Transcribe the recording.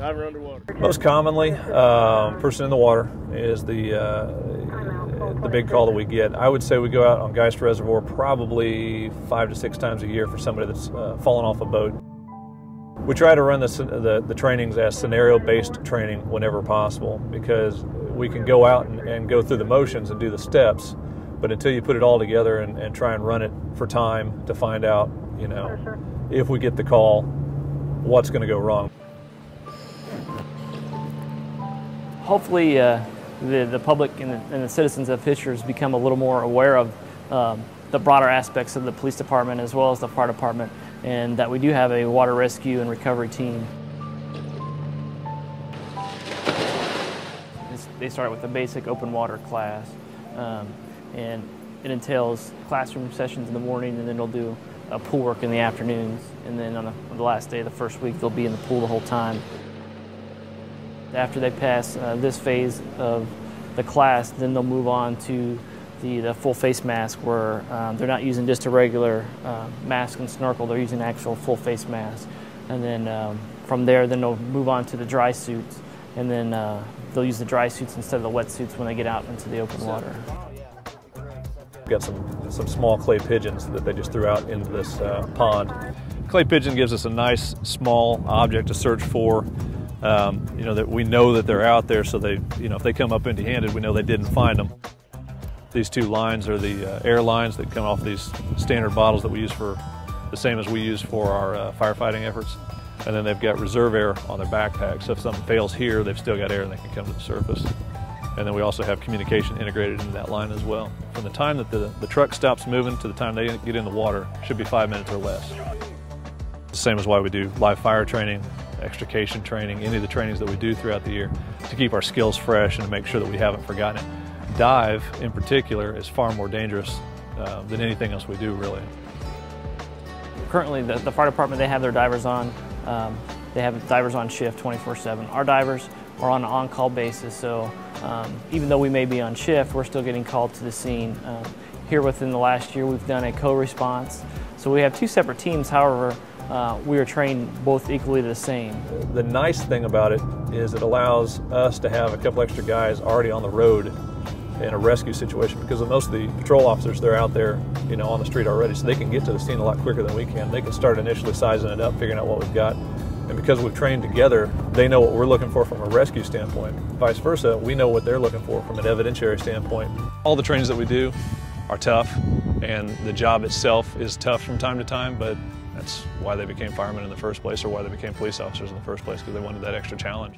Diver underwater. Most commonly, person in the water is the big call that we get. I would say we go out on Geist Reservoir probably 5 to 6 times a year for somebody that's fallen off a boat. We try to run the trainings as scenario-based training whenever possible, because we can go out and go through the motions and do the steps, but until you put it all together and try and run it for time to find out, you know, if we get the call, what's going to go wrong. Hopefully the public and the citizens of Fishers become a little more aware of the broader aspects of the police department as well as the fire department, and that we do have a water rescue and recovery team. They start with a basic open water class, and it entails classroom sessions in the morning, and then they'll do pool work in the afternoons, and then on the last day of the first week they'll be in the pool the whole time. After they pass this phase of the class, then they'll move on to the full face mask, where they're not using just a regular mask and snorkel, they're using actual full face mask. And then from there, then they'll move on to the dry suits, and then they'll use the dry suits instead of the wet suits when they get out into the open water. We've got some small clay pigeons that they just threw out into this pond. Clay pigeon gives us a nice small object to search for. You know, that we know that they're out there, so they, you know, if they come up empty-handed, we know they didn't find them. These two lines are the air lines that come off these standard bottles that we use for the same as we use for our firefighting efforts. And then they've got reserve air on their backpack, so if something fails here, they've still got air and they can come to the surface. And then we also have communication integrated into that line as well. From the time that the truck stops moving to the time they get in the water, should be 5 minutes or less. The same as why we do live fire training, extrication training, any of the trainings that we do throughout the year to keep our skills fresh and to make sure that we haven't forgotten it. Dive, in particular, is far more dangerous than anything else we do, really. Currently, the fire department, they have their divers on. They have divers on shift 24/7. Our divers are on an on-call basis, so even though we may be on shift, we're still getting called to the scene. Here within the last year, we've done a co-response. So we have 2 separate teams, however, we are trained both equally the same. The nice thing about it is it allows us to have a couple extra guys already on the road in a rescue situation, because most of the patrol officers, they're out there, you know, on the street already, so they can get to the scene a lot quicker than we can. They can start initially sizing it up, figuring out what we've got, and because we've trained together, they know what we're looking for from a rescue standpoint. Vice versa, we know what they're looking for from an evidentiary standpoint. All the trainings that we do are tough, and the job itself is tough from time to time, but that's why they became firemen in the first place, or why they became police officers in the first place, because they wanted that extra challenge.